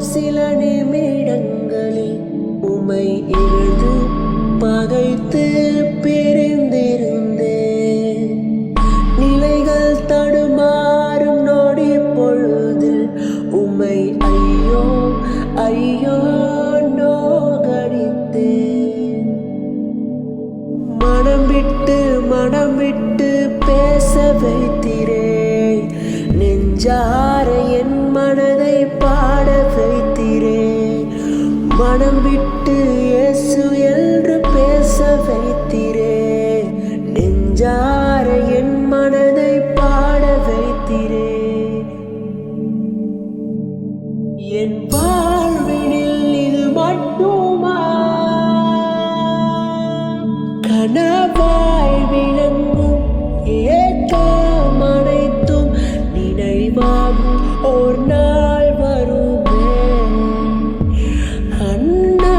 சில நிமிடங்களில் உம்மை இழந்து பகைத்து பிரிந்திருந்தேன். நிலைகள் தடுமாறும் நொடி பொழுதில் உம்மை ஐயோ ஐயோ நோகடித்தேன். மனம் விட்டு பேச வைத்திரே, நெஞ்சார என் மனதை பாட வைத்திரே. மனம் விட்டு இயேசு என்று பேச வைத்திரே, நெஞ்சார என் மனதை பாட வைத்திரே. என் வாழ்வினில் இது மட்டுமா கனவாய் விளங்கும் ஏக்கம் அனைத்தும் நினைவாகும் ஓர் நாள் வருமே. அண்ணா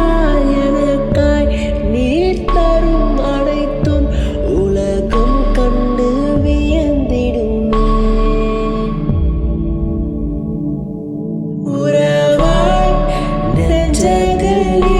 எனக்காய் நீர் தரும் அனைத்தும் உலகம் கண்டு வியந்திடுமே. உறவாய் நெஞ்சங்களில்